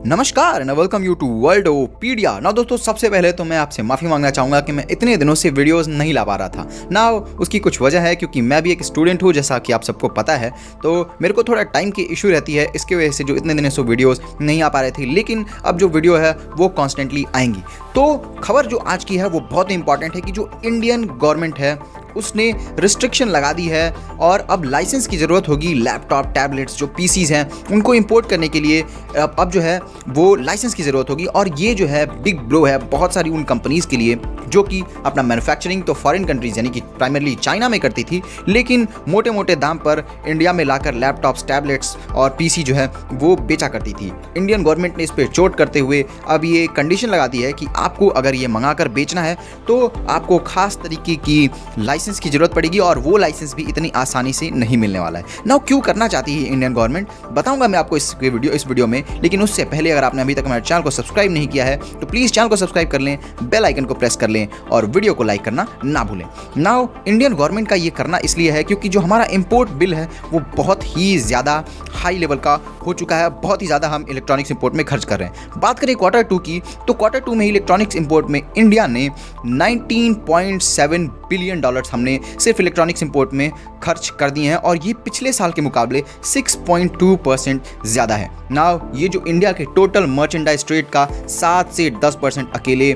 नमस्कार and welcome you to वर्ल्डोपीडिया। ना दोस्तों, सबसे पहले तो मैं आपसे माफ़ी मांगना चाहूँगा कि मैं इतने दिनों से वीडियोस नहीं ला पा रहा था ना। उसकी कुछ वजह है क्योंकि मैं भी एक स्टूडेंट हूँ, जैसा कि आप सबको पता है। तो मेरे को थोड़ा टाइम की इशू रहती है, इसकी वजह से जो इतने दिनों से वीडियोस नहीं आ पा रहे थे। लेकिन अब जो वीडियो है वो कॉन्स्टेंटली आएंगी। तो खबर जो आज की है वो बहुत ही इंपॉर्टेंट है कि जो इंडियन गवर्नमेंट है उसने रिस्ट्रिक्शन लगा दी है और अब लाइसेंस की ज़रूरत होगी लैपटॉप, टैबलेट्स, जो पीसीज हैं उनको इंपोर्ट करने के लिए। अब जो है वो लाइसेंस की ज़रूरत होगी और ये जो है बिग ब्लो है बहुत सारी उन कंपनीज़ के लिए जो कि अपना मैन्युफैक्चरिंग तो फॉरेन कंट्रीज़ यानी कि प्राइमरली चाइना में करती थी, लेकिन मोटे मोटे दाम पर इंडिया में लाकर लैपटॉप्स, टैबलेट्स और पीसी जो है वो बेचा करती थी। इंडियन गवर्नमेंट ने इस पर चोट करते हुए अब ये कंडीशन लगा दी है कि आपको अगर ये मंगा कर बेचना है तो आपको खास तरीके की लाइसेंस की जरूरत पड़ेगी और वो लाइसेंस भी इतनी आसानी से नहीं मिलने वाला है। नाउ क्यों करना चाहती है इंडियन गवर्नमेंट, बताऊंगा मैं आपको इस वीडियो में। लेकिन उससे पहले अगर आपने अभी तक हमारे चैनल को सब्सक्राइब नहीं किया है तो प्लीज़ चैनल को सब्सक्राइब कर लें, बेल आइकन को प्रेस कर लें और वीडियो को लाइक करना ना भूलें। नाउ इंडियन गवर्नमेंट का ये करना इसलिए है क्योंकि जो हमारा इंपोर्ट बिल है वो बहुत ही ज़्यादा हाई लेवल का हो चुका है। बहुत ही ज़्यादा हम इलेक्ट्रॉनिक्स इंपोर्ट में खर्च कर रहे हैं। बात करें क्वार्टर 2 की, तो क्वार्टर 2 में ही इलेक्ट्रॉनिक्स इंपोर्ट में इंडिया ने 19.7 बिलियन डॉलर्स हमने सिर्फ इलेक्ट्रॉनिक्स इंपोर्ट में खर्च कर दिए हैं और ये पिछले साल के मुकाबले 6.2% ज़्यादा है। नाउ ये जो इंडिया के टोटल मर्चेंडाइज ट्रेड का 7 से 10% अकेले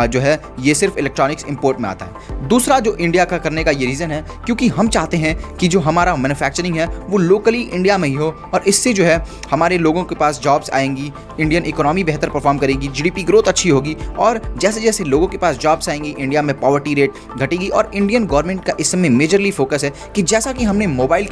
जो है ये सिर्फ इलेक्ट्रॉनिक्स इंपोर्ट में आता है। दूसरा जो इंडिया का करने का ये रीज़न है क्योंकि हम चाहते हैं कि जो हमारा मैन्युफैक्चरिंग है वो लोकली इंडिया में ही हो और इससे जो है हमारे लोगों के पास जॉब्स आएंगी, इंडियन इकोनॉमी बेहतर परफॉर्म करेगी, जीडीपी ग्रोथ अच्छी होगी और जैसे जैसे लोगों के पास जॉब्स आएंगी इंडिया में पॉवर्टी रेट घटेगी। और इंडियन गवर्नमेंट का इस समय मेजरली फोकस है कि जैसा कि हमने मोबाइल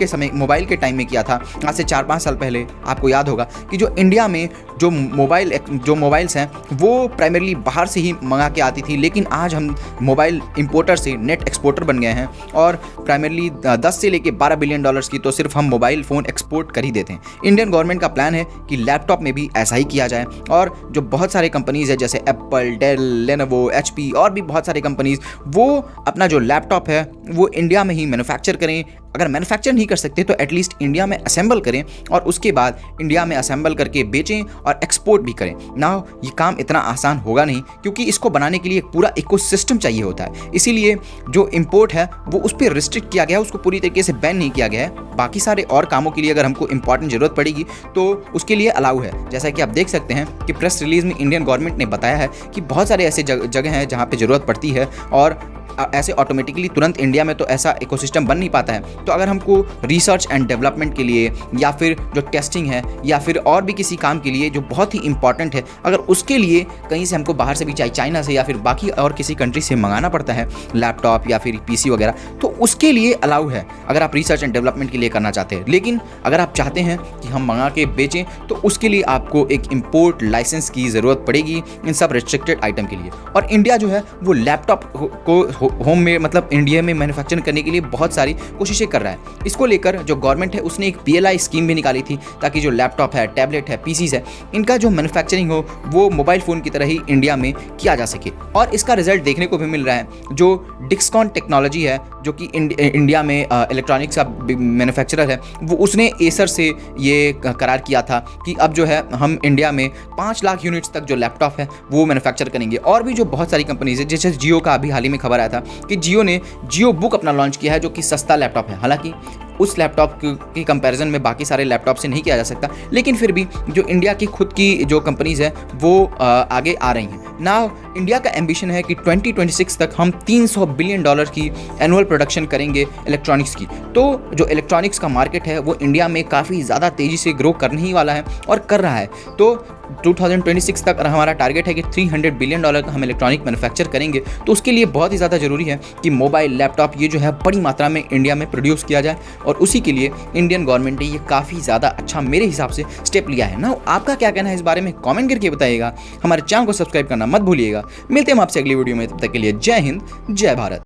के टाइम में किया था आज से 4-5 साल पहले, आपको याद होगा कि जो इंडिया में जो मोबाइल्स हैं वो प्राइमरली बाहर से ही मंगा के आती थी, लेकिन आज हम मोबाइल इंपोर्टर से नेट एक्सपोर्टर बन गए हैं और प्राइमरली 10 से लेके 12 बिलियन डॉलर्स की तो सिर्फ हम मोबाइल फ़ोन एक्सपोर्ट कर ही देते हैं। इंडियन गवर्नमेंट का प्लान है कि लैपटॉप में भी ऐसा ही किया जाए और जो बहुत सारे कंपनीज़ है जैसे एप्पल, डेल, लेनोवो, एचपी और भी बहुत सारे कंपनीज़ वो अपना जो लैपटॉप है वो इंडिया में ही मैन्युफैक्चर करें। अगर मैन्युफैक्चर नहीं कर सकते तो एटलीस्ट इंडिया में असेंबल करें और उसके बाद इंडिया में असेंबल करके बेचें और एक्सपोर्ट भी करें। नाउ ये काम इतना आसान होगा नहीं क्योंकि इसको बनाने के लिए एक पूरा इकोसिस्टम चाहिए होता है। इसीलिए जो इंपोर्ट है वो उस पर रिस्ट्रिक्ट किया गया है, उसको पूरी तरीके से बैन नहीं किया गया है। बाकी सारे और कामों के लिए अगर हमको इंपॉर्टेंट ज़रूरत पड़ेगी तो उसके लिए अलाउ है। जैसा कि आप देख सकते हैं कि प्रेस रिलीज़ में इंडियन गवर्नमेंट ने बताया है कि बहुत सारे ऐसे जगह हैं जहाँ पर ज़रूरत पड़ती है और ऐसे ऑटोमेटिकली तुरंत इंडिया में तो ऐसा इकोसिस्टम बन नहीं पाता है। तो अगर हमको रिसर्च एंड डेवलपमेंट के लिए या फिर जो टेस्टिंग है या फिर और भी किसी काम के लिए जो बहुत ही इंपॉर्टेंट है, अगर उसके लिए कहीं से हमको बाहर से भी, चाहे चाइना से या फिर बाकी और किसी कंट्री से मंगाना पड़ता है लैपटॉप या फिर पीसी वगैरह, तो उसके लिए अलाउ है अगर आप रिसर्च एंड डेवलपमेंट के लिए करना चाहते हैं। लेकिन अगर आप चाहते हैं कि हम मंगा के बेचें तो उसके लिए आपको एक इम्पोर्ट लाइसेंस की ज़रूरत पड़ेगी इन सब रिस्ट्रिक्टेड आइटम के लिए। और इंडिया जो है वो लैपटॉप को होम में मतलब इंडिया में मैन्युफैक्चरिंग करने के लिए बहुत सारी कोशिशें कर रहा है। इसको लेकर जो गवर्नमेंट है उसने एक PLI स्कीम भी निकाली थी ताकि जो लैपटॉप है, टैबलेट है, पीसीज है, इनका जो मैन्युफैक्चरिंग हो वो मोबाइल फ़ोन की तरह ही इंडिया में किया जा सके। और इसका रिजल्ट देखने को भी मिल रहा है। जो डिक्सकॉन टेक्नोलॉजी है जो कि इंडिया में इलेक्ट्रॉनिक्स का मैन्युफैक्चरर है, वो उसने एसर से ये करार किया था कि अब जो है हम इंडिया में 5 लाख यूनिट्स तक जो लैपटॉप है वो मैन्युफैक्चर करेंगे। और भी जो बहुत सारी कंपनीज है, जैसे जियो का अभी हाल ही में खबर आया था कि जियो ने जियो बुक अपना लॉन्च किया है जो कि सस्ता लैपटॉप है। हालांकि उस लैपटॉप की कंपैरिजन में बाकी सारे लैपटॉप से नहीं किया जा सकता, लेकिन फिर भी जो इंडिया की खुद की जो कंपनीज है वो आगे आ रही हैं। नाउ इंडिया का एम्बिशन है कि 2026 तक हम 300 बिलियन डॉलर की एनुअल प्रोडक्शन करेंगे इलेक्ट्रॉनिक्स की। तो जो इलेक्ट्रॉनिक्स का मार्केट है वो इंडिया में काफ़ी ज़्यादा तेज़ी से ग्रो करने ही वाला है और कर रहा है। तो 2026 तक हमारा टारगेट है कि 300 बिलियन डॉलर का हम इलेक्ट्रॉनिक मैन्युफैक्चर करेंगे। तो उसके लिए बहुत ही ज़्यादा ज़रूरी है कि मोबाइल, लैपटॉप ये जो है बड़ी मात्रा में इंडिया में प्रोड्यूस किया जाए और उसी के लिए इंडियन गवर्नमेंट ने ये काफ़ी ज़्यादा अच्छा मेरे हिसाब से स्टेप लिया है ना। आपका क्या कहना है इस बारे में कमेंट करके बताइएगा। हमारे चैनल को सब्सक्राइब करना मत भूलिएगा। मिलते हैं हम आपसे अगली वीडियो में, तब तक के लिए जय हिंद, जय भारत।